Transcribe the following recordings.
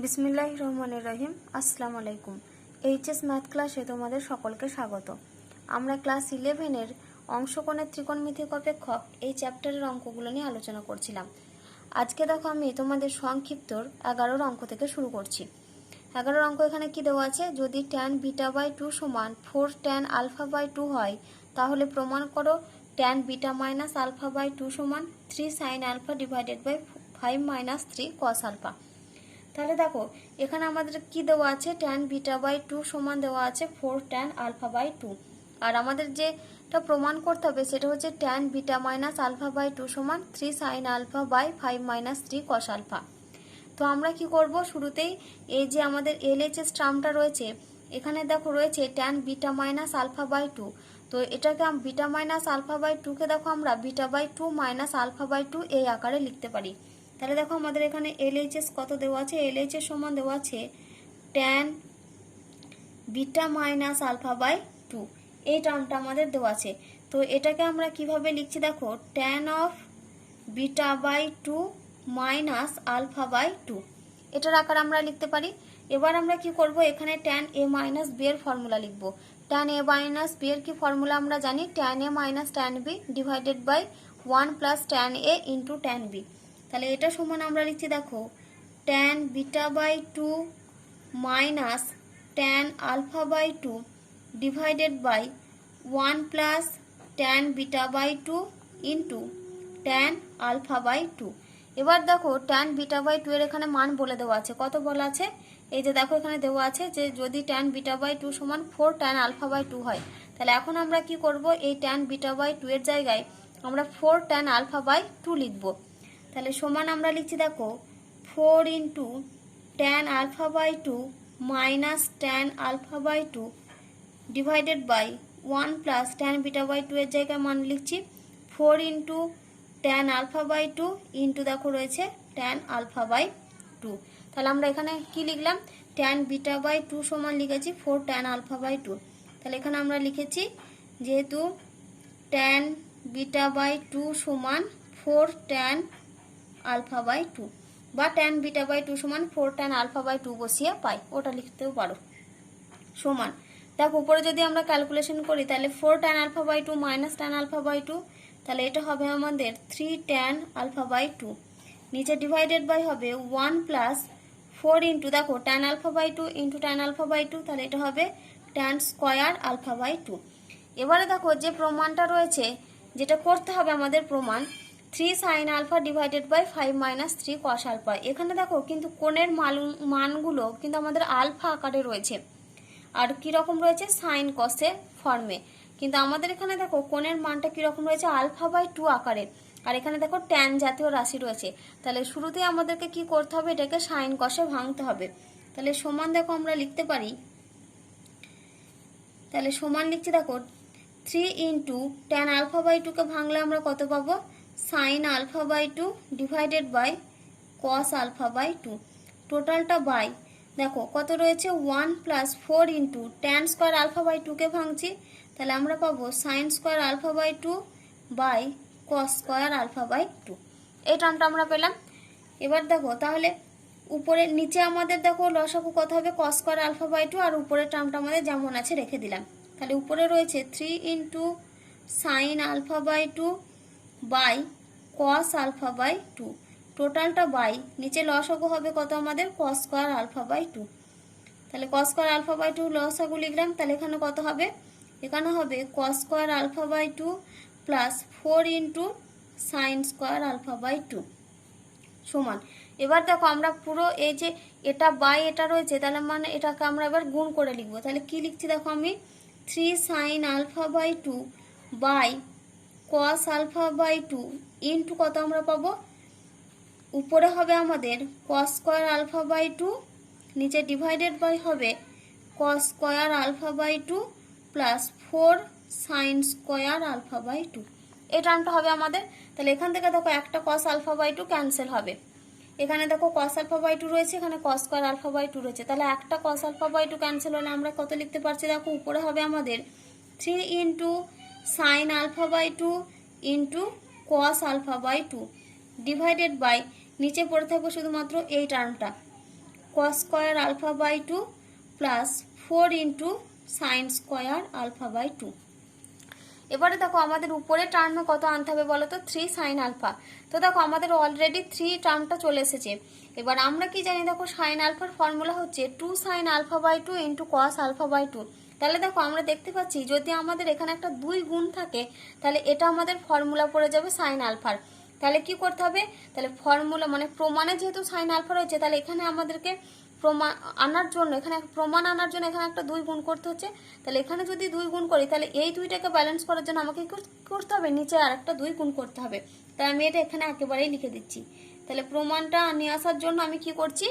বিসমিল্লাহির রহমানির রহিম। আসসালামু আলাইকুম। এইচএস ম্যাথ ক্লাসে তোমাদের সকলকে স্বাগত। আমরা ক্লাস 11-এর অংশকোণের ত্রিকোণমিতিক অপেক্ষক এই চ্যাপ্টারের অঙ্কগুলো নিয়ে আলোচনা করছিলাম। আজকে দেখো আমি তোমাদের সংক্ষিপ্তর 11 অঙ্ক থেকে শুরু করছি। 11 অঙ্ক এখানে কি দেওয়া আছে, যদি tan β/2 সমান 4 tan α/2 হয় তাহলে প্রমাণ করো tan β - α/2 সমান 3 sin α ডিভাইডেড বাই 5 - 3 cos α। তাহলে দেখো এখানে আমাদের কি দেওয়া আছে, tan β/2 সমান দেওয়া আছে 4 tan α/2, আর আমাদের যেটা প্রমাণ করতে হবে সেটা হচ্ছে tan β - α/2 সমান 3 sin α বাই 5 - 3 cos α। তো আমরা কি করব, শুরুতেই এই যে আমাদের LHS টার্মটা রয়েছে এখানে দেখো রয়েছে tan β - α/2, তো এটাকে β - α/2 কে দেখো আমরা β/2 - α/2 এই আকারে লিখতে পারি। তাহলে দেখো আমাদের এখানে LHS কত দেওয়া আছে, LHS সমান দেওয়া আছে tan β - α/2, এই টার্মটা আমাদের দেওয়া আছে। তো এটাকে আমরা কিভাবে লিখছি দেখো, tan of β/2 মাইনাস α/2, এটার আকার আমরা লিখতে পারি। এবার আমরা কি করব, এখানে tan a - b এর ফর্মুলা লিখব। tan a - b এর কি ফর্মুলা আমরা জানি, tan a - tan b divided by 1 plus tan a into tan b। তাহলে এটা সমান আমরা লিখছি দেখো tan β/2 minus tan α/2 divided by 1 plus tan β/2 into tan α/2। এবার দেখো tan β/2 এর এখানে মান বলে দেওয়া আছে, কত বলা আছে, এই যে দেখো এখানে দেওয়া আছে যে যদি tan β/2 সমান 4 tan α/2 হয়, তাহলে এখন আমরা কি করব, এই tan β/2 এর জায়গায় আমরা 4 tan α/2 লিখব। তাহলে সমান আমরা লিখছি দেখো 4 into tan α/2 minus tan α/2 divided by 1 plus tan β/2 এর জায়গায় মান লিখছি 4 ইন্টু tan α/2 ইন্টু দেখো রয়েছে tan α/2। তাহলে আমরা এখানে কি লিখলাম, tan β/2 সমান লিখেছি 4 tan α/2। তাহলে এখানে আমরা লিখেছি যেহেতু tan β/2 সমান 4 tan α/2 বা tan β/2 সমান 4 tan α/2 বসিয়ে পাই, ওটা লিখতেও পারো। সমান দেখো উপরে যদি আমরা ক্যালকুলেশন করি তাহলে 4 tan α/2 মাইনাস tan α/2, তাহলে এটা হবে আমাদের 3 tan α/2, নিচে ডিভাইডেড বাই হবে 1 প্লাস 4 ইন্টু দেখো tan α/2 ইন্টু tan α/2, তাহলে এটা হবে tan স্কয়ার α/2। এবারে দেখো যে প্রমাণটা রয়েছে যেটা করতে হবে আমাদের প্রমাণ 3 sin α ডিভাইডেড বাই 5 - 3 cos α। এখানে দেখো কিন্তু কোণের মানগুলো কিন্তু আমাদের আলফা আকারে রয়েছে, আর কি রকম রয়েছে সাইন কসের ফর্মে, কিন্তু আমাদের এখানে দেখো কোণের মানটা কি রকম রয়েছে α/2 আকারে, আর এখানে দেখো ট্যান জাতীয় রাশি রয়েছে। তাহলে শুরুতেই আমাদেরকে কি করতে হবে, এটাকে সাইন কসে ভাঙতে হবে। তাহলে সমান দেখো আমরা লিখতে পারি, তাহলে সমান লিখছি দেখো 3 ইন্টু tan α/2 কে ভাঙলে আমরা কত পাবো, সাইন α/2 ডিভাইডেড বাই cos α/2, টোটালটা বাই দেখো কত রয়েছে 1 প্লাস 4 ইন্টু tan স্কয়ার α/2 কে ভাঙছি, তাহলে আমরা পাবো sine square α/2 by cos square α/2, এই টার্মটা আমরা পেলাম। এবার দেখো তাহলে উপরে নিচে আমাদের দেখো লসাগু কত হবে cos স্কয়ার α/2, আর উপরের টার্মটা আমাদের যেমন আছে রেখে দিলাম। তাহলে উপরে রয়েছে 3 ইন্টু সাইন α/2 বাই cos α/2, টোটালটা বাই নিচে লসাগু হবে কত আমাদের cos স্কয়ার α/2, তাহলে cos স্কয়ার α/2 লসাগু লিখলাম। তাহলে এখানে কত হবে, এখানে হবে cos square α/2 plus 4 into sine square α/2 সমান। এবার দেখো আমরা পুরো এই যে এটা বাই এটা রয়েছে, তাহলে মানে এটাকে আমরা এবার গুণ করে লিখবো। তাহলে কি লিখছি দেখো আমি 3 sin α/2 বাই cos α/2 ইন্টু কত আমরা পাবো, উপরে হবে আমাদের cos স্কয়ার α/2, নিচে ডিভাইডেড বাই হবে cos square α/2 plus 4 sin square α/2, এই টার্মটা হবে আমাদের। তাহলে এখান থেকে দেখো একটা cos α/2 ক্যান্সেল হবে, এখানে দেখো cos α/2 রয়েছে, এখানে cos স্কয়ার α/2 রয়েছে, তাহলে একটা cos α/2 ক্যান্সেল হলে আমরা কত লিখতে পারছি দেখো, উপরে হবে আমাদের 3 into sine α/2 into cos α/2 divided by নিচে পড়ে থাকবে শুধুমাত্র এই টার্মটা cos square alpha by 2 plus 4 into sine square alpha by 2। এবারে দেখো আমাদের উপরে টার্মে কত আনতে হবে বলো তো, 3 সাইন আলফা। তো দেখো আমাদের অলরেডি 3 টার্মটা চলে এসেছে। এবার আমরা কি জানি, দেখো সাইন আলফার ফর্মুলা হচ্ছে 2 sine alpha by 2 into cos alpha by 2। তাহলে দেখো আমরা দেখতে পাচ্ছি যদি আমাদের এখানে একটা 2 গুণ থাকে তাহলে এটা আমাদের ফর্মুলা পড়ে যাবে সাইন আলফার। তাহলে কি করতে হবে, তাহলে ফর্মুলা মানে প্রমাণে যেহেতু সাইন আলফা রয়েছে তাহলে এখানে আমাদেরকে প্রমাণ আনার জন্য এখানে একটা 2 গুণ করতে হচ্ছে। তাহলে এখানে যদি 2 গুণ করি তাহলে এই 2টাকে ব্যালেন্স করার জন্য আমাকে কি করতে হবে, নিচে আরেকটা 2 গুণ করতে হবে। তাই আমি এটা এখানে একেবারেই লিখে দিচ্ছি। তাহলে প্রমাণটা নিয়ে আসার জন্য আমি কি করছি,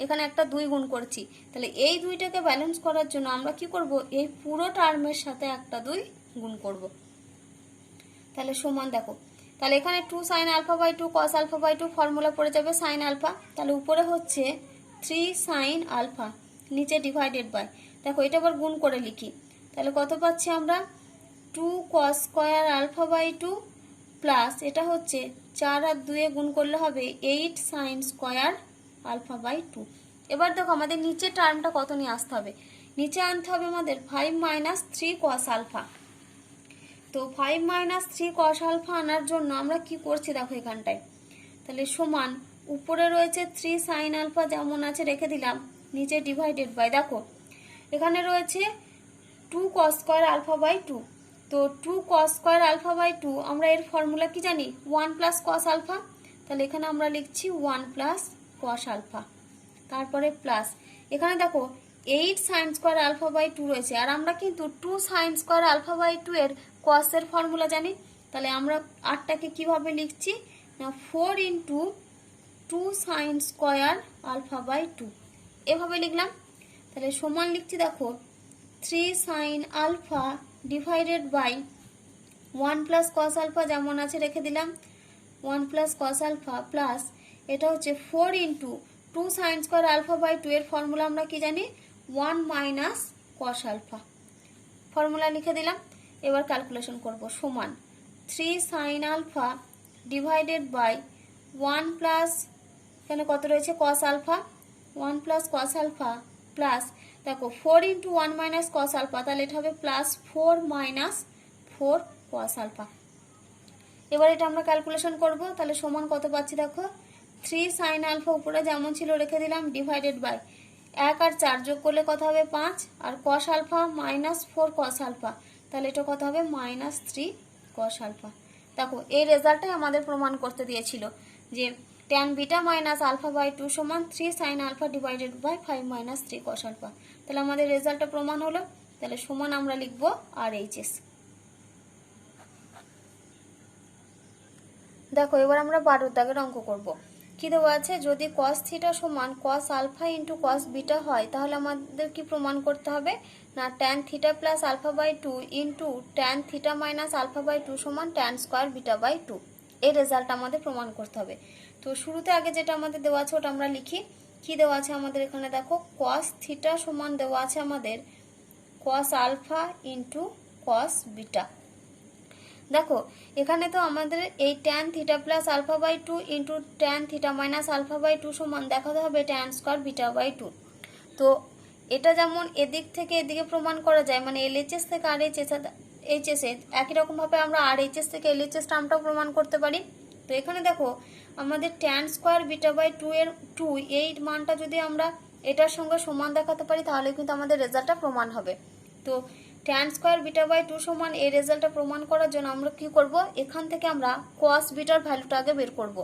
এখানে একটা 2 গুণ করছি। তাহলে এই 2টাকে ব্যালেন্স করার জন্য আমরা কি করব, এই পুরো টার্মের সাথে একটা 2 গুণ করব। তাহলে সমান দেখো, তাহলে এখানে 2 sine alpha by 2 cos alpha by 2 formula পড়ে যাবে সাইন আলফা। তাহলে উপরে হচ্ছে 3 সাইন আলফা, নিচে ডিভাইডেড বাই, দেখো এটা আবার গুণ করে লিখি। তাহলে কত পাচ্ছি আমরা, 2 cos square alpha by 2 plus এটা হচ্ছে 4 আর 2 গুণ করলে হবে 8 সাইন স্কোয়ার আলফা বাই 2। এবার দেখো আমাদের নিচে টার্মটা কত নিয়ে আসতে হবে, নিচে আনতে হবে আমাদের 5 মাইনাস 3 কস আলফা। তো 5 মাইনাস 3 কস আলফা আনার জন্য আমরা কি করছি দেখো এখানটায়, তাহলে সমান উপরে রয়েছে 3 সাইন আলফা যেমন আছে রেখে দিলাম, নিচে ডিভাইডেড বাই, দেখো এখানে রয়েছে 2 কস স্কোয়ার আলফা বাই 2। তো 2 কস স্কোয়ার আলফা বাই 2 আমরা এর ফর্মুলা কি জানি, 1 প্লাস কস আলফা। তাহলে এখানে আমরা লিখছি 1 প্লাস কস আলফা, তারপরে প্লাস এখানে দেখো 8 সাইন স্কোয়ার আলফা বাই 2 রয়েছে, আর আমরা কিন্তু 2 সাইন স্কোয়ার আলফা বাই 2 এর কস এর ফর্মুলা জানি। তাহলে আমরা 8টাকে কিভাবে লিখছি না, 4 into 2 sine square alpha by 2 এভাবে লিখলাম। তাহলে সমান লিখছি দেখো 3 sine alpha divided by 1 plus cos alpha যেমন আছে রেখে দিলাম, 1 প্লাস কস আলফা প্লাস এটা হচ্ছে 4 into 2 sine square alpha by 2 এর ফর্মুলা আমরা কি জানি, 1 মাইনাস কস আলফা, ফর্মুলা লিখে দিলাম। এবার ক্যালকুলেশন করব, সমান 3 sine alpha divided by 1 plus এখানে কত রয়েছে cos alpha, 1 plus cos alpha plus দেখো 4 ইন্টু 1 মাইনাস কস আলফা, তাহলে এটা হবে প্লাস 4 মাইনাস 4 কস আলফা। এবার এটা আমরা ক্যালকুলেশন করব, তাহলে সমান কত পাচ্ছি দেখো, 3 সাইন আলফা উপরে যেমন ছিল রেখে দিলাম ডিভাইডেড বাই 1 আর 4 যোগ করলে কত হবে 5, আর cos alpha minus 4 cos alpha, তাহলে এটা কত হবে মাইনাস 3 কস আলফা। দেখো এই রেজাল্টটাই আমাদের প্রমাণ করতে দিয়েছিল যে tan beta minus alpha by 2 সমান 3 sine alpha divided by 5 minus 3 cos alpha. তাহলে আমাদের রেজাল্টটা প্রমাণ হলো। তাহলে সমান আমরা লিখবো RHS। দেখো এবার আমরা 12 দাগের অঙ্ক করব। কি দেওয়া আছে, যদি cos থিটা সমান cos alpha into cos beta হয় তাহলে আমাদের কি প্রমাণ করতে হবে না, tan theta plus alpha by 2 into tan theta minus alpha by 2 সমান tan স্কোয়ার বিটা বাই 2। এই রেজাল্ট আমাদের প্রমাণ করতে হবে। তো শুরুতে আগে যেটা আমাদের দেওয়া আছে ওটা আমরা লিখি। কি দেওয়া আছে আমাদের এখানে দেখো, cos থিটা সমান দেওয়া আছে আমাদের cos alpha into cos beta. দেখো এখানে তো আমাদের এই tan theta plus alpha by 2 into tan theta minus alpha by 2 সমান দেখাতে হবে tan স্কোয়ার বিটা বাই 2। তো এটা যেমন এদিক থেকে এদিকে প্রমাণ করা যায়, মানে LHS থেকে RHS একই রকমভাবে আমরা RHS থেকে LHS টার্মটাও প্রমাণ করতে পারি। তো এখানে দেখো আমাদের tan স্কোয়ার বিটা বাই 2 এর 2 এই মানটা যদি আমরা এটার সঙ্গে সমান দেখাতে পারি তাহলে কিন্তু আমাদের রেজাল্টটা প্রমাণ হবে। তো tan স্কোয়ার বিটা বাই 2 সমান এই রেজাল্টটা প্রমাণ করার জন্য আমরা কি করব, এখান থেকে আমরা cos বিটার ভ্যালুটা আগে বের করব।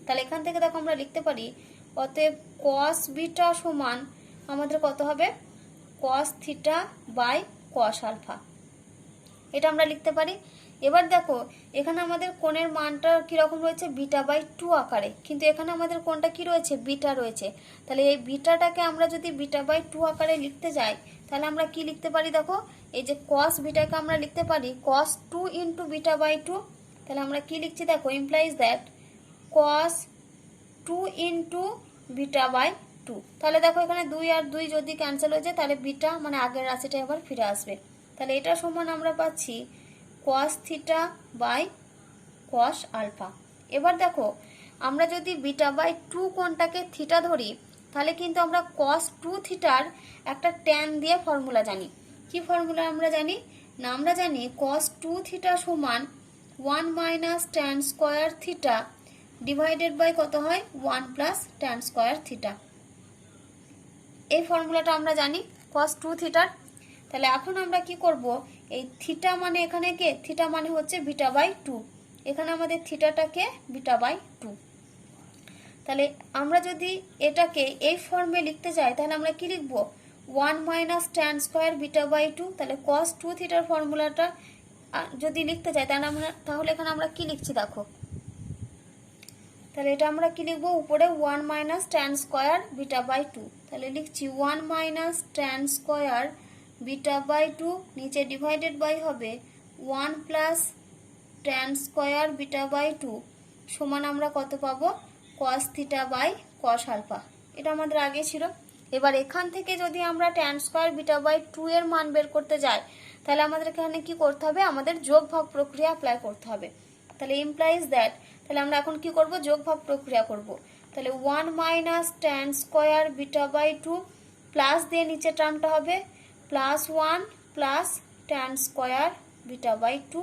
তাহলে এখান থেকে দেখো আমরা লিখতে পারি অতএব cos বিটা সমান আমাদের কত হবে, cos theta by cos alpha, এটা আমরা লিখতে পারি। এবার দেখো এখানে আমাদের কোণের মানটা কিরকম রয়েছে, বিটা বাই 2 আকারে, কিন্তু এখানে আমাদের কোণটা কি রয়েছে, বিটা রয়েছে। তাহলে এই বিটাটাকে আমরা যদি বিটা বাই 2 আকারে লিখতে যাই তাহলে আমরা কি লিখতে পারি, দেখো এই যে cos বিটাকে আমরা লিখতে পারি cos 2 ইন্টু বিটা বাই 2। তাহলে আমরা কি লিখছি দেখো, implies that cos 2 into beta by 2। তাহলে দেখো এখানে 2 আর 2 যদি ক্যান্সেল হয়ে যায় তাহলে বিটা মানে আগের রাশিটা এবার ফিরে আসবে। তাহলে এটা সমান আমরা পাচ্ছি cos theta by cos alpha. এবার দেখো আমরা যদি বিটা বাই 2 কোণটাকে থিটা ধরি তাহলে কিন্তু আমরা cos 2 থিটার একটা tan দিয়ে ফর্মুলা জানি। কি ফর্মুলা আমরা জানি? না আমরা জানি cos 2 থিটা সমান 1 minus tan square theta divided by কত হয় 1 প্লাস tan স্কয়ার থিটা। এই ফর্মুলাটা আমরা জানি cos 2 থিটার। তাহলে এখন আমরা কি করব, এই থিটা মানে এখানে কে, থিটা মানে হচ্ছে বিটা বাই 2, এখানে আমাদের থিটাটাকে বিটা বাই 2। তাহলে আমরা যদি এটাকে এই ফর্মে লিখতে যাই তাহলে আমরা কি লিখব, 1 minus tan square beta by 2। তাহলে cos 2 থিটার ফর্মুলাটা যদি লিখতে যাই তাহলে এখানে আমরা কি লিখছি দেখো, তাহলে এটা আমরা কি লিখব, উপরে 1 minus tan square beta by 2, তাহলে লিখছি 1 minus tan square beta by 2, নিচে ডিভাইডেড বাই হবে 1 plus tan square beta by 2 সমান আমরা কত পাবো, cos theta by cos alpha. এটা আমাদের আগে ছিল। এবার এখান থেকে যদি আমরা tan স্কয়ার বিটা বাই 2 এর মান বের করতে যাই তাহলে আমাদের এখানে কি করতে হবে, আমাদের যোগ ভাগ প্রক্রিয়া অ্যাপ্লাই করতে হবে। তাহলে ইমপ্লাইজ দ্যাট, তাহলে আমরা এখন কি করব, যোগ ভাগ প্রক্রিয়া করব। তাহলে 1 minus tan square beta by 2 plus দিয়ে নিচে টার্মটা হবে plus 1 plus tan square beta by 2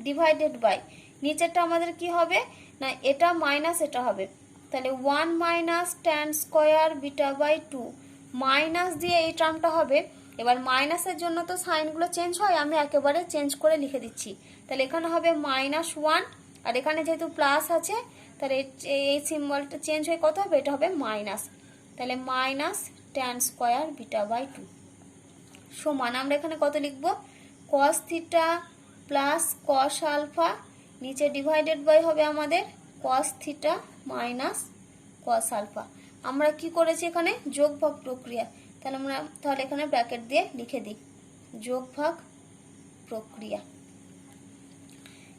divided by নিচেরটা আমাদের কি হবে না, এটা মাইনাস এটা হবে। তাহলে 1 minus tan square beta by 2 minus দিয়ে এই টার্মটা হবে। এবার মাইনাসের জন্য তো সাইনগুলো চেঞ্জ হয়, আমি একেবারে চেঞ্জ করে লিখে দিচ্ছি। তাহলে এখানে হবে -1, আর এখানে যেহেতু প্লাস আছে তাহলে এই সিম্বলটা চেঞ্জ হয়ে কত হবে, এটা হবে মাইনাস। তাহলে minus tan square beta by 2 সমান আমরা এখানে কত লিখব, cos theta plus cos alpha, নিচে ডিভাইডেড বাই হবে আমাদের cos theta minus cos alpha. আমরা কি করেছি এখানে, যোগ ভাগ প্রক্রিয়া। তাহলে এখানে ব্র্যাকেট দিয়ে লিখে দিই যোগ ভাগ প্রক্রিয়া।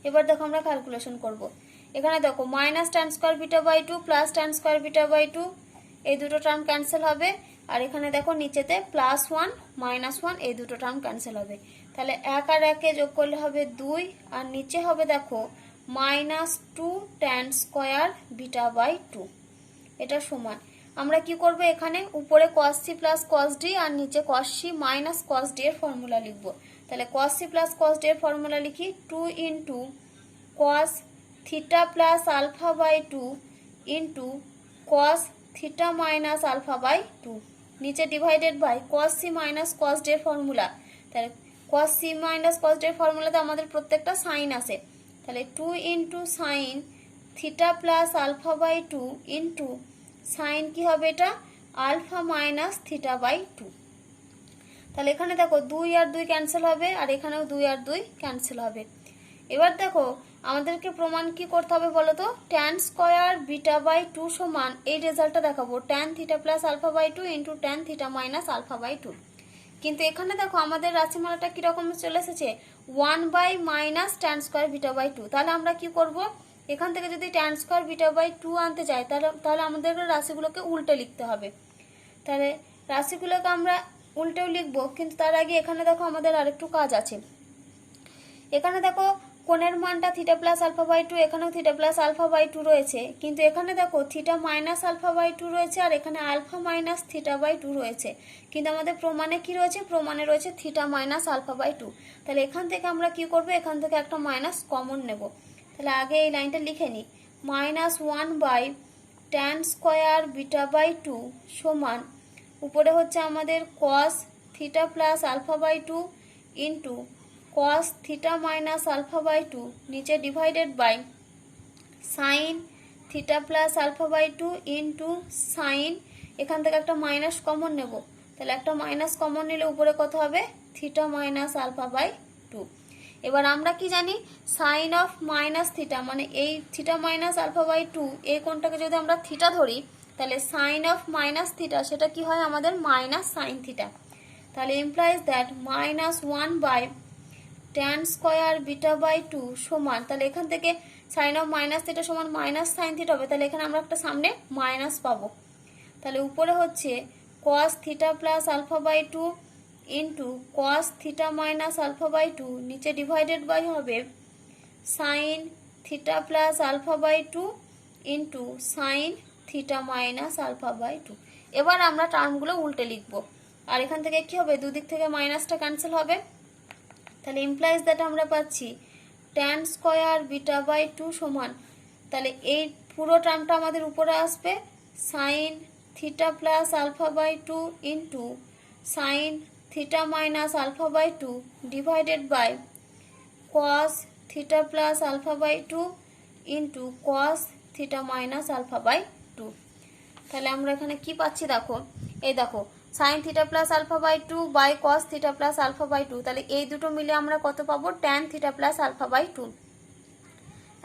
এবার দেখো আমরা ক্যালকুলেশন করব। এখানে দেখো minus tan square beta by 2 plus tan square beta by 2, এই দুটো টার্ম ক্যান্সেল হবে। আর এখানে দেখো নিচেতে +1 -1, এই দুটো টার্ম ক্যান্সেল হবে। তাহলে 1 আর 1 যোগ করলে হবে 2, আর নিচে হবে দেখো -2 tan স্কয়ার বিটা বাই 2। এটা সমান আমরা কি করব, এখানে উপরে cos c plus cos d আর নিচে cos c minus cos d এর ফর্মুলা লিখব। তাহলে cos c plus cos d এর ফর্মুলা লিখি 2 into cos theta plus alpha by 2 into cos theta minus alpha by 2, নিচে divided by cos c minus cos d এর formula. তাহলে cos c minus cos d এর ফর্মুলাতে আমাদের প্রত্যেকটা sign আছে। তাহলে 2 into sine theta plus alpha by 2 into sine কি হবে, এটা আলফা মাইনাস থিটা বাই 2। তাহলে এখানে দেখো 2 আর 2 ক্যান্সেল হবে, আর এখানেও 2 আর 2 ক্যান্সেল হবে। এবার দেখো আমাদেরকে প্রমাণ কি করতে হবে বলো তো, tan স্কয়ার বিটা বাই 2 সমান এই রেজাল্টটা দেখাবো tan theta plus alpha by 2 into tan theta minus alpha by 2। কিন্তু এখানে দেখো আমাদের রাশিমালাটা কিরকম চলে এসেছে, 1 by minus tan square beta by 2। তাহলে আমরা কি করব, এখান থেকে যদি tan স্কয়ার বিটা বাই 2 আনতে যাই তাহলে আমাদের রাশিগুলোকে উল্টে লিখতে হবে। তাহলে রাশিগুলোকে আমরা উল্টেও লিখব, কিন্তু তার আগে এখানে দেখো আমাদের আরেকটু কাজ আছে। এখানে দেখো কোণের মানটা থিটা প্লাস আলফা বাই 2, এখানেও থিটা প্লাস আলফা বাই 2 রয়েছে, কিন্তু এখানে দেখো থিটা মাইনাস আলফা বাই 2 রয়েছে, আর এখানে আলফা মাইনাস থিটা বাই 2 রয়েছে। কিন্তু আমাদের প্রমাণে কি রয়েছে, প্রমাণে রয়েছে থিটা মাইনাস আলফা বাই 2। তাহলে এখান থেকে আমরা কি করব, এখান থেকে একটা মাইনাস কমন নেব। তাহলে আগে এই লাইনটা লিখে নিই, -1 by tan square beta by 2 সমান উপরে হচ্ছে আমাদের cos theta plus alpha by 2 into cos theta minus alpha by 2, নিচে divided by sine theta plus alpha by 2 into sine, এখান থেকে একটা মাইনাস কমন নেব। তাহলে একটা মাইনাস কমন নিলে উপরে কত হবে, থিটা মাইনাস আলফা বাই 2। এবার আমরা কি জানি, সাইন অফ মাইনাস থিটা মানে এই থিটা মাইনাস আলফা বাই 2, এই কোণটাকে যদি আমরা থিটা ধরি তাহলে সাইন অফ মাইনাস থিটা সেটা কি হয় আমাদের মাইনাস সাইন থিটা। তাহলে implies that -1 by tan square beta by 2 সমান, তাহলে এখান থেকে সাইন অফ মাইনাস থিটা সমান মাইনাস সাইন থিটা হবে। তাহলে এখানে আমরা একটা সামনে মাইনাস পাবো। তাহলে উপরে হচ্ছে cos theta plus alpha by 2 into cos theta minus alpha by 2, নিচে ডিভাইডেড বাই হবে sine theta plus alpha by 2 into sine theta minus alpha by 2। এবার আমরা টার্মগুলো উল্টে লিখব, আর এখান থেকে কি হবে, দুদিক থেকে মাইনাসটা ক্যান্সেল হবে, তাহলে ইমপ্লাইজ দ্যাট আমরা পাচ্ছি tan স্কয়ার বিটা বাই 2 সমান, তাহলে এই পুরো টার্মটা আমাদের উপরে আসবে sine theta plus alpha by 2 into sine theta minus alpha by 2 divided by cos theta plus alpha by 2 into cos theta minus alpha by 2। তাহলে আমরা এখানে কি পাচ্ছি দেখো, এই দেখো sine theta plus alpha by 2 by cos theta plus alpha by 2, তাহলে এই দুটো মিলে আমরা কত পাবো, tan theta plus alpha by 2।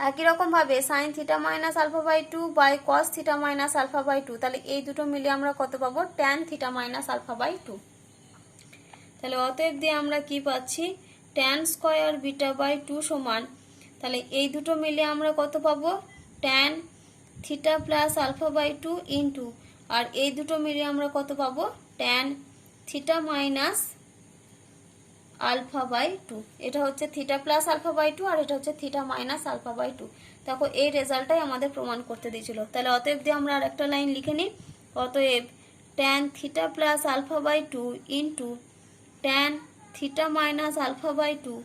একই রকম ভাবে sign theta minus alpha by 2 by cos theta minus alpha by 2, তাহলে এই দুটো মিলে আমরা কত পাবো, tan theta minus alpha by 2। তাহলে অতএব দিয়ে আমরা কি পাচ্ছি, ট্যান স্কয়ার বিটা বাই 2 সমান, তাহলে এই দুটো মিলে আমরা কত পাবো, tan theta plus alpha by 2 into, আর এই দুটো মিলে আমরা কত পাবো, tan theta minus alpha by 2। এটা হচ্ছে থিটা প্লাস আলফা বাই 2 আর এটা হচ্ছে থিটা মাইনাস আলফা বাই 2। দেখো এই রেজাল্টটাই আমাদের প্রমাণ করতে দিয়েছিল। তাহলে অতএব দিয়ে আমরা আরেকটা লাইন লিখে নিই, অতএব tan theta plus alpha by 2 into tan theta minus alpha by 2,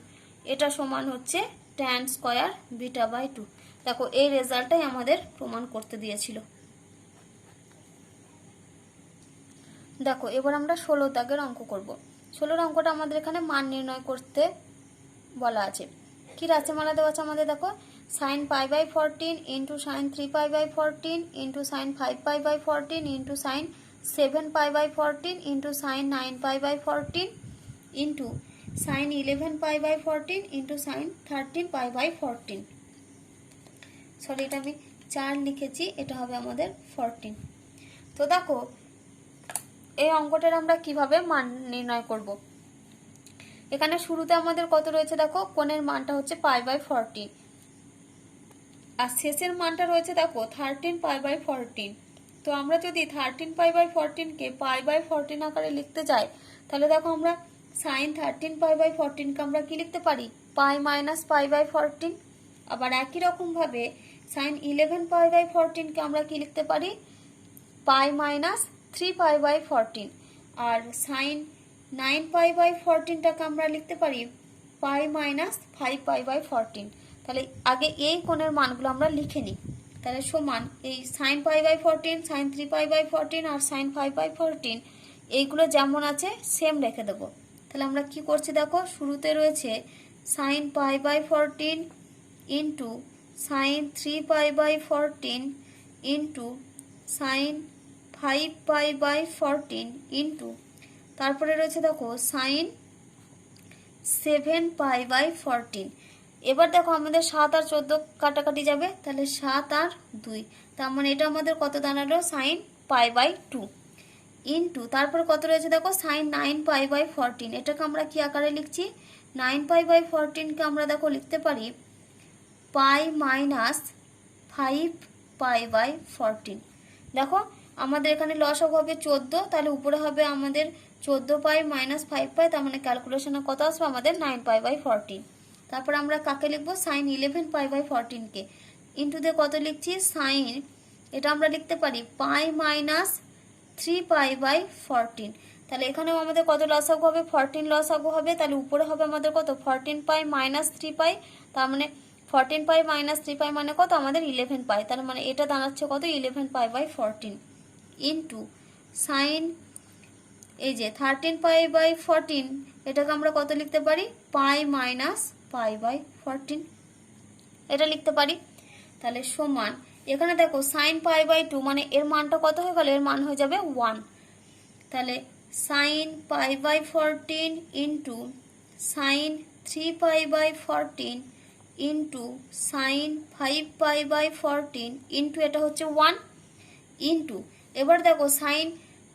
এটা সমান হচ্ছে ট্যান স্কয়ার বিটা বাই 2। দেখো এই রেজাল্টটাই আমাদের প্রমাণ করতে দিয়েছিল। দেখো এবার আমরা 16 দাগের অঙ্ক করব। 16 অঙ্কটা আমাদের এখানে মান নির্ণয় করতে বলা আছে। কি রাশিমালা দেওয়া আছে আমাদের, দেখো sine pi by 14 into sine 3 pi by 14 into sine 5 pi by 14 into sine 7 pi by 14 into sine 9 pi by 14 into sine 11 pi by 14 into sine 13 pi by 14। Sorry, এটা আমি 4 লিখেছি, এটা হবে আমাদের 14। তো দেখো এই অঙ্কটার আমরা কিভাবে মান নির্ণয় করব। এখানে শুরুতে আমাদের কত রয়েছে, দেখো কোণের মানটা হচ্ছে পাই বাই 14, আর শেষের মানটা রয়েছে দেখো 13 পাই বাই 14। তো আমরা যদি 13 pi by 14 K pi by 14 আকারে লিখতে যাই, তাহলে দেখো আমরা সাইন 13 পাই বাই 14 কে আমরা কি লিখতে পারি, পাই মাইনাস পাই বাই 14। আবার একই রকম ভাবে সাইন 11 পাই বাই 14 কে আমরা কি লিখতে পারি, পাই মাইনাস 3 পাই বাই 14। আর সাইন 9 পাই বাই 14টাকে আমরা লিখতে পারি পাই মাইনাস 5 পাই বাই 14। তাহলে আগে এই কোণের মানগুলো আমরা লিখে নিই। তাহলে সমান এই sine pi by 14, sine 3 pi by 14 আর সাইন 5 বাই 14, এইগুলো যেমন আছে সেম রেখে দেবো। তাহলে আমরা কি করছি, দেখো শুরুতে রয়েছে sine pi by 14 into sine 3 pi by 14 into sine 5 pi by 14 into, তারপরে রয়েছে দেখো সাইন 7 পাই বাই 14। এবার দেখো আমাদের 7 আর 14 কাটাকাটি যাবে, তাহলে 7 আর 2, তার মানে এটা আমাদের কত দাঁড়ালো, সাইন পাই বাই 2 ইন্টু, তারপরে কত রয়েছে দেখো সাইন 9 পাই বাই 14। এটাকে আমরা কি আকারে লিখছি, 9 পাই বাই 14কে আমরা দেখো লিখতে পারি পাই মাইনাস 5 পাই বাই 14। দেখো আমাদের এখানে লসাগু হবে 14, তাহলে উপরে হবে আমাদের 14 পাই মাইনাস 5 পাই, তার মানে ক্যালকুলেশনে কত আসবে আমাদের 9 পাই বাই 14। তারপর আমরা কাকে লিখবো, সাইন 11 পাই বাই 14কে ইন্টু দিয়ে কত লিখছি, সাইন, এটা আমরা লিখতে পারি পাই মাইনাস 3 পাই বাই 14। তাহলে এখানেও আমাদের কত লসাগু হবে, 14 লসাগু হবে, তাহলে উপরে হবে আমাদের কত 14 পাই মাইনাস 3 পাই, তার মানে 14 পাই মাইনাস 3 পাই মানে কত আমাদের 11 পাই, তার মানে এটা দাঁড়াচ্ছে কত 11 পাই বাই 14 ইন্টু সাইন, এই যে 13 পাই বাই 14, এটাকে আমরা কত লিখতে পারি, পাই মাইনাস পাই বাই 14, এটা লিখতে পারি। তাহলে সমান, এখানে দেখো সাইন পাই বাই 2 মানে এর মানটা কত হয়ে গেল, এর মান হয়ে যাবে 1। তাহলে sine pi by 14 into sine 3 pi by 14 into sine 5 pi by 14 into, এটা হচ্ছে 1 ইন্টু, এবার দেখো sine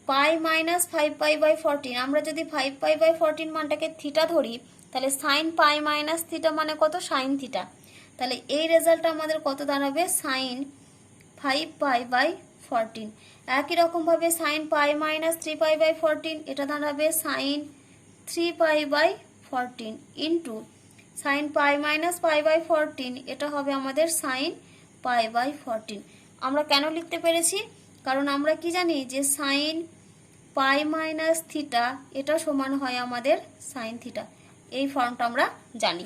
pi minus 5 pi by 14, আমরা যদি 5 পাই বাই 14 মানটাকে থিটা ধরি, তাহলে সাইন পাই মাইনাস থিটা মানে কত, সাইন থিটা। তাহলে এই রেজাল্টটা আমাদের কত দাঁড়াবে, সাইন 5 পাই বাই 14। একই রকমভাবে sine pi minus 3 pi by 14, এটা দাঁড়াবে sine 3 pi by 14 into sine pi minus pi by 14, এটা হবে আমাদের সাইন পাই বাই 14। আমরা কেন লিখতে পেরেছি, কারণ আমরা কি জানি যে সাইন পাই মাইনাস থিটা এটা সমান হয় আমাদের সাইন থিটা, এই ফর্মটা আমরা জানি।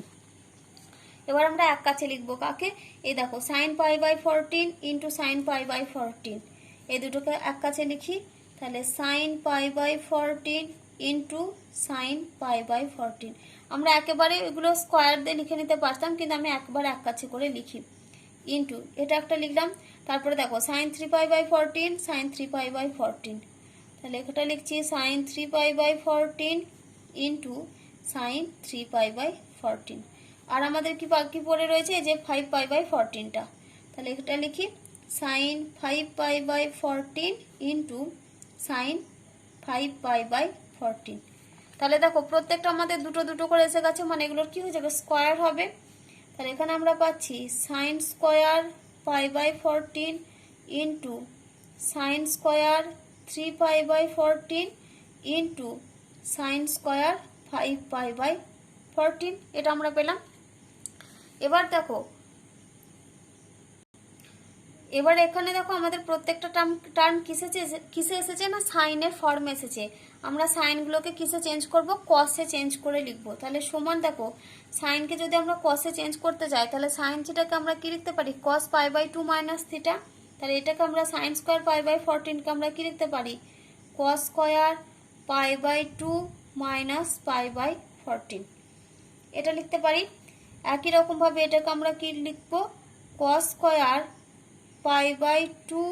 এবার আমরা এক কাছে লিখবো কাকে, এই দেখো sine pi by 14 into sine pi by 14, এই দুটোকে এক কাছে লিখি, তাহলে sine pi by 14 into sine pi by 14। আমরা একেবারে এগুলো স্কোয়ার দিয়ে লিখে নিতে পারতাম, কিন্তু আমি একবার এক কাছে করে লিখি, ইন্টু এটা একটা লিখলাম। তারপরে দেখো sine 3 pi by 14 sine 3 pi by 14, তাহলে এটা লিখছি sine 3 pi by 14 into sine 3 pi by 14। আর আমাদের কি বাকি পড়ে রয়েছে যে 5 পাই বাই 14টা, তাহলে এটা লিখি sine 5 pi by 14 into sine 5 pi by 14। তাহলে দেখো প্রত্যেকটা আমাদের দুটো দুটো করে এসে গেছে, মানে এগুলোর কি হয়ে যাবে, স্কোয়ার হবে। তাহলে এখানে আমরা পাচ্ছি sine square pi by 14 into sine square 3 pi by 14 into sine square 5 pi by 14, এটা আমরা পেলাম। এবার দেখো, এবার এখানে দেখো আমাদের প্রত্যেকটা টার্ম কিসে এসেছে না সাইনের ফর্মে এসেছে। আমরা সাইনগুলোকে কিসে চেঞ্জ করব, কসে চেঞ্জ করে লিখব। তাহলে সমান দেখো সাইনকে যদি আমরা কসে চেঞ্জ করতে যাই, তাহলে সাইন থিটাকে আমরা কি লিখতে পারি, cos pi by 2 minus theta. তাহলে এটাকে আমরা সাইন স্কোয়ার পাই বাই 14কে আমরা কি লিখতে পারি, cos square pi by 2 minus pi by 14, এটা লিখতে পারি। একই রকম ভাবে এটাকে আমরা কি লিখবো, cos square pi by 2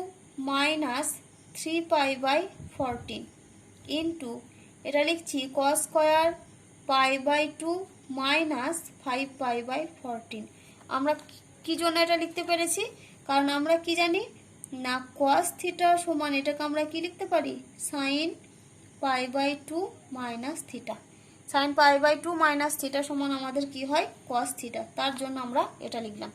minus 3 pi by 14 into এটা লিখছি cos square pi by 2 minus 5 pi by 14। আমরা কি জন্য এটা লিখতে পেরেছি, কারণ আমরা কি জানি না কস থিটা সমান এটাকে আমরা কি লিখতে পারি, sine pi by 2 minus theta. Sine pi by 2 minus theta সমান আমাদের কি হয়, কস থিটা, তার জন্য আমরা এটা লিখলাম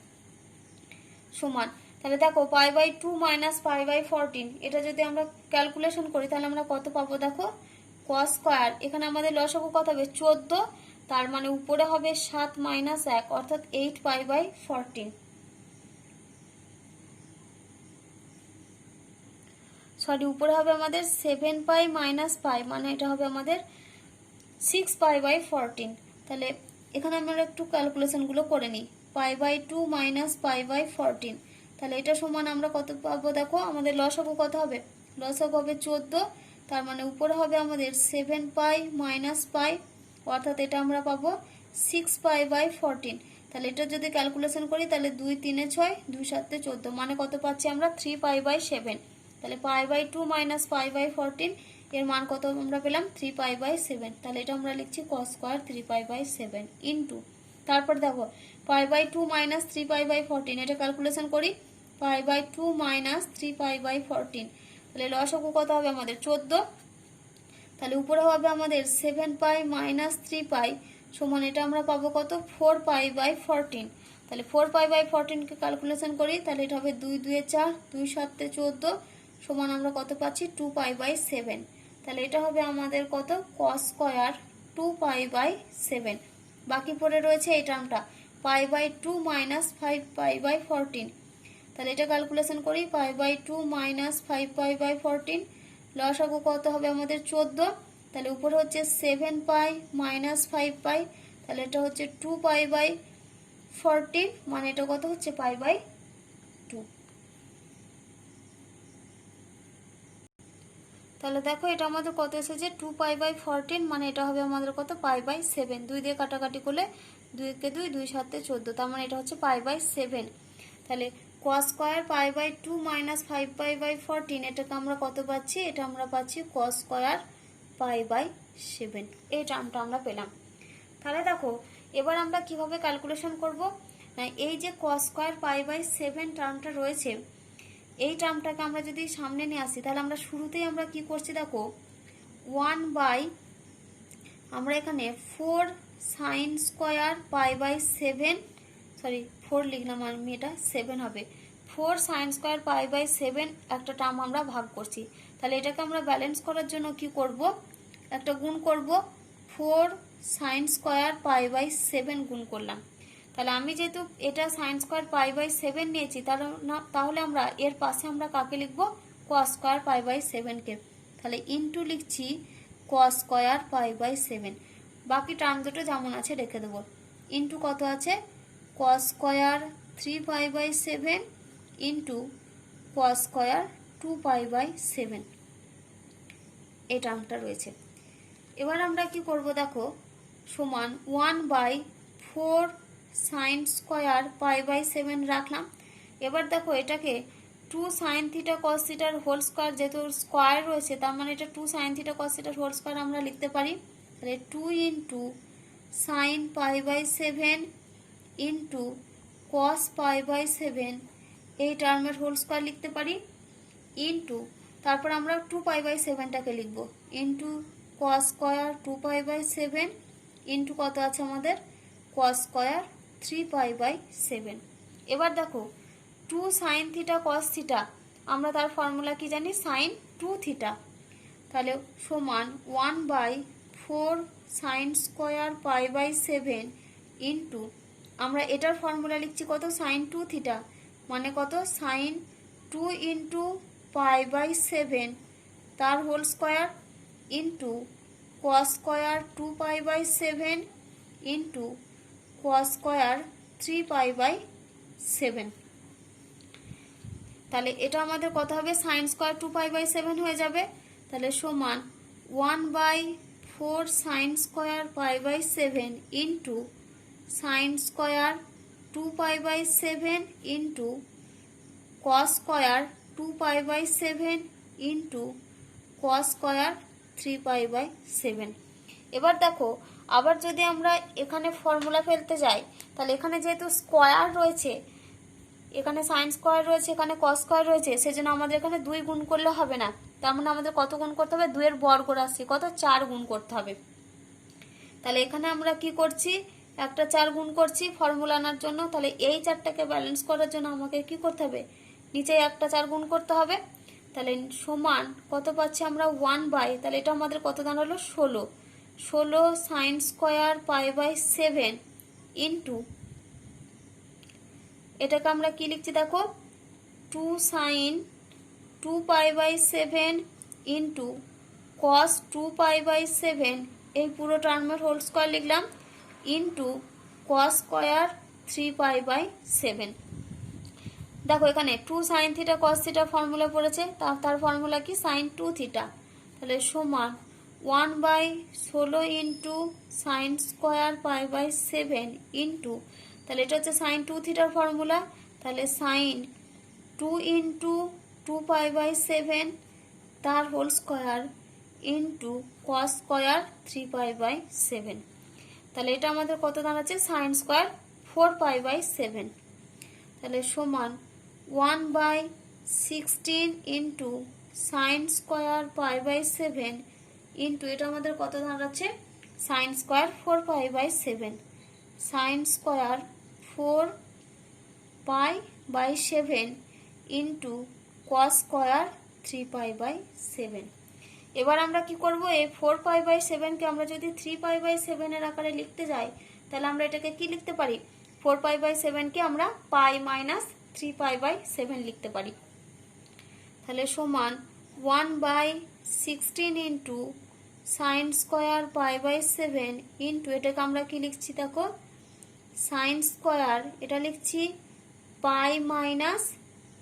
সমান। তাহলে দেখো pi by 2 minus pi by 14, এটা যদি আমরা ক্যালকুলেশন করি তাহলে আমরা কত পাবো, দেখো কস স্কোয়ার, এখানে আমাদের লসাগু কত হবে 14, তার মানে উপরে হবে 7 মাইনাস 1 অর্থাৎ 8 পাই বাই 14, সরি উপরে হবে আমাদের 7 পাই মাইনাস পাই, মানে এটা হবে আমাদের 6 পাই বাই 14। তাহলে এখানে আমরা একটু ক্যালকুলেশনগুলো করে নিই, pi by 2 minus pi by 14, তাহলে এটা সমান আমরা কত পাবো, দেখো আমাদের লসাগু কত হবে, লসাগু হবে 14, তার মানে উপরে হবে আমাদের 7 পাই মাইনাস পাই অর্থাৎ এটা আমরা পাবো 6 পাই বাই 14। তাহলে এটা যদি ক্যালকুলেশন করি তাহলে 2 3 6 2 7 14, মানে কত পাচ্ছি আমরা 3 পাই বাই 7। তাহলে pi by 2 minus pi by 14 এর মান কত আমরা পেলাম 3 পাই বাই 7। তাহলে এটা আমরা লিখছি cos square 3 pi by 7 into, তারপর দেখো pi by 2 minus 3 pi by 14, এটা ক্যালকুলেশন করি pi by 2 minus 3 pi by 14, তাহলে লসাগু কত হবে আমাদের 14, তাহলে উপরে হবে আমাদের 7 পাই মাইনাস 3 পাই সমান এটা আমরা পাবো কত 4 পাই বাই 14। তাহলে 4 পাই বাই 14 কে ক্যালকুলেশন করি তাহলে এটা হবে 2 2 4 2 7 14 সমান আমরা কত পাচ্ছি 2 পাই বাই 7। তাহলে এটা হবে আমাদের কত cos স্কয়ার 2 পাই বাই 7। বাকি পড়ে রয়েছে এই টার্মটা pi by 2 minus 5 pi by 14, তাহলে এটা ক্যালকুলেশন করি pi by 2 minus 5 pi by 14, লসাগু কত হবে আমাদের 14, তাহলে উপরে হচ্ছে 7 পাই মাইনাস 5 পাই, তাহলে এটা হচ্ছে 2 পাই বাই 14, মানে এটা কত হচ্ছে পাই বাই 2। তাহলে দেখো এটা আমাদের কত এসেছে 2 পাই বাই 14, মানে এটা হবে আমাদের কত পাই বাই 7। 2 দিয়ে কাটাকাটি করলে 2 কে 2 2 7 14, তার মানে এটা হচ্ছে পাই বাই 7। তাহলে cos square pi by 2 minus 5 pi by 14, এটাকে আমরা কত পাচ্ছি, এটা আমরা পাচ্ছি cos স্কয়ার পাই বাই 7, এই টার্মটা আমরা পেলাম। তাহলে দেখো এবার আমরা কিভাবে ক্যালকুলেশন করব না, এই যে cos স্কয়ার পাই বাই 7 টার্মটা রয়েছে এই টার্মটাকে আমরা যদি সামনে নিয়ে আসি তাহলে আমরা শুরুতেই আমরা কি করছি দেখো 1 বাই আমরা এখানে 4 sine square pi by 7, sorry 4 লিখলাম আমি, এটা 7 হবে 4 সাইন স্কয়ার পাই বাই 7 একটা টার্ম আমরা ভাগ করছি। তাহলে এটাকে আমরা ব্যালেন্স করার জন্য কি করব, একটা গুণ করব 4 সাইন স্কয়ার পাই বাই 7 গুণ করলাম। তাহলে আমি যেহেতু এটা সাইন স্কয়ার পাই বাই 7 নিয়েছি তাহলে আমরা এর পাশে আমরা কাকে লিখব কস স্কোয়ার পাই বাই 7কে, তাহলে ইন্টু লিখছি কস স্কোয়ার পাই বাই 7। বাকি টার্ম দুটো যেমন আছে রেখে দেবো। ইন্টু কত আছে, cos square 3 pi by 7 into cos square 2 pi by 7, এই টার্মটা রয়েছে। এবার আমরা কি করব দেখো, সমান 1/4 সাইন স্কোয়ার পাই বাই 7 রাখলাম। এবার দেখো এটাকে 2 সাইন থিটা কস থিটার হোল স্কোয়ার, যেহেতু স্কোয়ার রয়েছে তার মানে এটা 2 সাইন থিটা কস থিটার হোল স্কোয়ার আমরা লিখতে পারি। তাহলে 2 into sine pi by 7 into cos pi by 7, এই টার্মের হোল স্কোয়ার লিখতে পারি। ইন্টু তারপর আমরা 2 পাই বাই 7টাকে লিখব, into cos square 2 pi by 7 into কত আছে আমাদের, কস স্কোয়ার 3 পাই বাই 7। এবার দেখো 2 সাইন থিটা কস থিটা, আমরা তার ফর্মুলা কি জানি, সাইন 2 থিটা। তাহলে সমান 1/4 sine square pi by 7 into, আমরা এটার ফর্মুলা লিখছি কত, সাইন 2 থিটা, মানে কত, সাইন 2 ইন্টু পাই বাই 7 তার whole square into cos square 2 pi by 7 into cos square 3 pi by 7। তাহলে এটা আমাদের কত হবে, সাইন স্কোয়ার 2 পাই বাই 7 হয়ে যাবে। তাহলে সমান 1/4 sine square pi by 7 into sine square 2 pi by 7 into cos square 2 pi by 7 into cos square 3 pi by 7। এবার দেখো আবার যদি আমরা এখানে ফর্মুলা ফেলতে যাই, তাহলে এখানে যেহেতু স্কোয়ার রয়েছে, এখানে সাইন স্কোয়ার রয়েছে, এখানে কস স্কোয়ার রয়েছে, সেজন্য আমাদের এখানে 2 গুণ করলে হবে না। তার মানে আমাদের কত গুণ করতে হবে, 2 এর বর্গ রাশি কত, 4 গুণ করতে হবে। তাহলে এখানে আমরা কি করছি, একটা 4 গুণ করছি ফর্মুলা আনার জন্য। তাহলে এই 4টাকে ব্যালেন্স করার জন্য আমাকে কি করতে হবে, নিচে একটা 4 গুণ করতে হবে। তাহলে সমান কত পাচ্ছি আমরা, 1/, তাহলে এটা আমাদের কত দাঁড়ালো, 16 sine square pi by 7 into, এটাকে আমরা কি লিখছি দেখো, 2 sine 2 pi by 7 into cos 2 pi by 7, এই পুরো টার্মের হোল স্কোয়ার লিখলাম, into cos square 3 pi by 7। দেখো এখানে 2 sine theta cos theta formula পড়েছে, তার ফর্মুলা কি, সাইন 2 থিটা। তাহলে সমান 1/16 into sine square pi by 7 into, তাহলে এটা হচ্ছে সাইন 2 থিটার ফর্মুলা। তাহলে সাইন 2 ইন্টু 2 পাই বাই 7 তার whole square into cos square 3 pi by 7। তাহলে এটা আমাদের কত দাঁড়াচ্ছে, সাইন স্কোয়ার 4 পাই বাই 7। তাহলে সমান 1/16 into sine square pi by 7 into, এটা আমাদের কত দাঁড়াচ্ছে, sine square 4 pi by 7, sine square 4 pi by 7 into cos square 3 pi by 7। এবার আমরা কি করব, এই 4 পাই বাই 7কে আমরা যদি 3 পাই বাই 7 এর আকারে লিখতে যাই, তাহলে আমরা এটাকে কি লিখতে পারি, 4 পাই বাই 7কে আমরা পাই মাইনাস 3 পাই বাই 7 লিখতে পারি। তাহলে সমান 1/16 into sine square pi by 7 into, এটাকে আমরা কি লিখছি দেখো, সাইন স্কোয়ার, এটা লিখছি পাই মাইনাস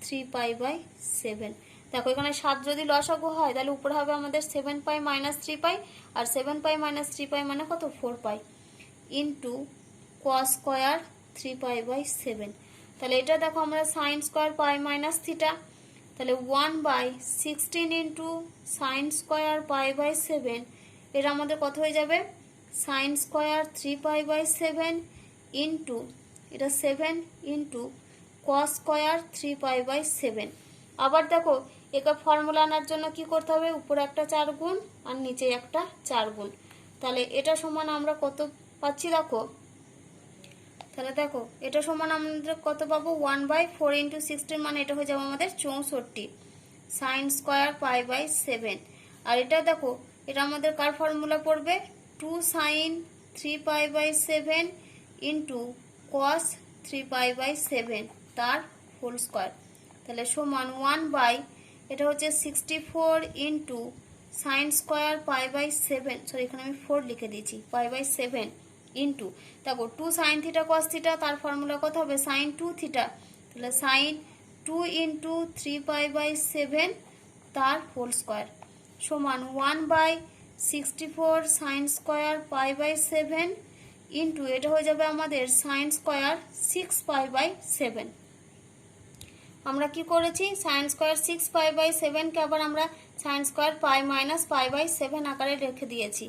3 পাই বাই 7। দেখো এখানে 7 যদি লসাগু হয় তাহলে উপরে হবে আমাদের 7 পাই মাইনাস 3 পাই, আর 7 পাই মাইনাস 3 পাই মানে কত, 4 pi into cos square 3 pi by 7। তাহলে এটা দেখো আমরা sine square pi minus theta, তাহলে 1/16 into sine square pi by 7, এটা আমাদের কত হয়ে যাবে, sine square 3 pi by 7 into, এটা 7 into cos square 3 pi by 7। আবার দেখো একে ফর্মুলা আনার জন্য কি করতে হবে, উপরে একটা 4 গুণ আর নিচে একটা 4 গুণ। তাহলে এটা সমান আমরা কত পাচ্ছি দেখো, তাহলে দেখো এটা সমান আমাদের কত পাবো, 1/4 ইন্টু 16, মানে এটা হয়ে যাবে আমাদের 64 সাইন স্কোয়ার পাই বাই 7। আর এটা দেখো এটা আমাদের কার ফর্মুলা পড়বে, 2 sine 3 pi by 7 into cos 3 pi by 7 তার হোল স্কোয়ার। তাহলে সমান 1/, এটা হচ্ছে 64 into sine square pi by 7, sorry এখানে আমি 4 লিখে দিয়েছি, পাই বাই 7 ইন্টু, দেখো 2 সাইন থিটা কস থিটা, তার ফর্মুলা কত হবে সাইন 2 থিটা, তাহলে সাইন 2 ইন্টু 3 পাই বাই 7 তার হোল স্কোয়ার সমান 1/64 sine square pi by 7 into এটা হয়ে যাবে আমাদের সাইন স্কোয়ার 6 পাই বাই 7। আমরা কি করেছি সাইন স্কোয়ার 6 পাই বাই 7 কে আবার আমরা sine square pi minus pi by 7 আকারে রেখে দিয়েছি।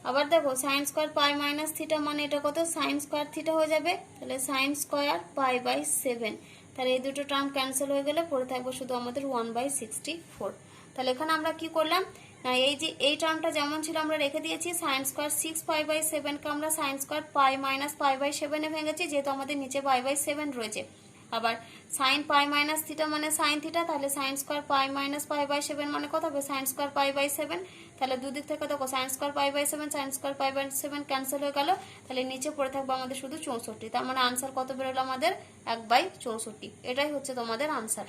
আবার দেখো sine square pi minus theta মানে এটা কত সাইন স্কোয়ার থিটা হয়ে যাবে, তাহলে সাইন স্কোয়ার পাই বাই 7, তাহলে এই দুটো টার্ম ক্যান্সেল হয়ে গেলে পড়ে থাকবে শুধু আমাদের 1/64। তাহলে এখানে আমরা কি করলাম না, এই যে এই টার্মটা যেমন ছিল আমরা রেখে দিয়েছি, সাইন স্কোয়ার 6 পাই বাই 7 কে আমরা sine square pi minus pi by 7 এ ভেঙেছি, যেহেতু আমাদের নিচে পাই বাই 7 রয়েছে। আবার সাইন পাই মাইনাস থিটা মানে সাইন থিটা, তাহলে sine square pi minus pi by 7 মানে কত হবে সাইন স্কোয়ার পাই বাই 7, তাহলে দুদিক থেকে দেখো sine square pi by 7 sine square pi by 7 cancel হয়ে গেল, তাহলে নিচে পড়ে থাকবে আমাদের শুধু 64। তার মানে আনসার কত বেরোলো আমাদের 1/64। এটাই হচ্ছে তোমাদের আনসার।